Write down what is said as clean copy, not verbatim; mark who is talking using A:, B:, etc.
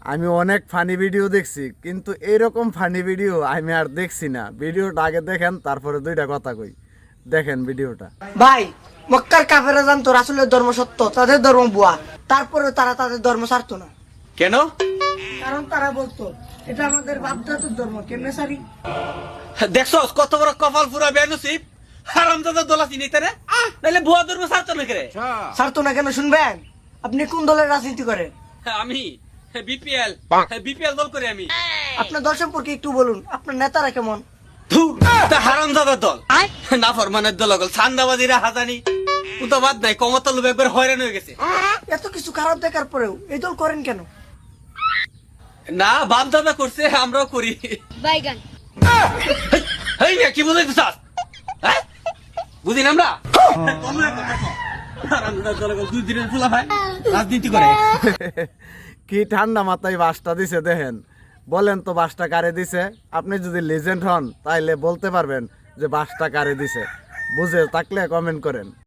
A: আমি অনেক funny video দেখছি, কিন্তু এইরকম ফানি ভিডিও আমি আর দেখছি না। ভিডিওটা আগে দেখেন, তারপরে দুইটা কথা কই। দেখেন ভিডিওটা।
B: ভাই, মক্কার কাফেররা জানতো রাসূলের ধর্ম সত্য, তাদের ধর্ম ভুয়া, তারপরে তারা তাদের ধর্ম ছাড়তো না।
C: কেন?
B: কারণ তারা বলতো এটা আমাদের বাপদাদার ধর্ম, কেমনে সারি?
C: দেখছস কত বড় কপাল পুরা বেনসিব। হারামজাদা দোলা চিনি তারে, নাইলে ভুয়া ধর্ম ছাড়তো না করে।
B: ছাড়তো না কেন শুনবেন? আপনি কোন দলের রাজনীতি করেন?
C: আমি বিপিএল বিপিএল দল করি আমি।
B: আপনার দল সম্পর্কে একটু বলুন, আপনার নেতারা কেমন?
C: ধুর, তা হারামজাদা দল, না ফরমানের দল গল, সান্দাবাজিরা হাজানি উতো বাদ নাই, কমতা লোক একবার হয়রান হয়ে গেছে।
B: এত কিছু খারাপ দেখার পরেও এই দল করেন কেন?
C: না, বাপ দাদা করছে, আমরাও করি।
D: বাইগান
C: এই মেয়ে, কি বুঝাইতে চাস? হ্যাঁ, বুঝি না আমরা। হারামজাদা দল গল, 2 দিনের ফুলা ভাই রাজনীতি করে।
A: কি ঠান্ডা মাথায় বাসটা দিছে দেখেন। বলেন তো বাসটা কারে দিছে? আপনি যদি লেজেন্ড হন তাইলে বলতে পারবেন যে বাসটা কারে দিছে। বুঝে থাকলে কমেন্ট করেন।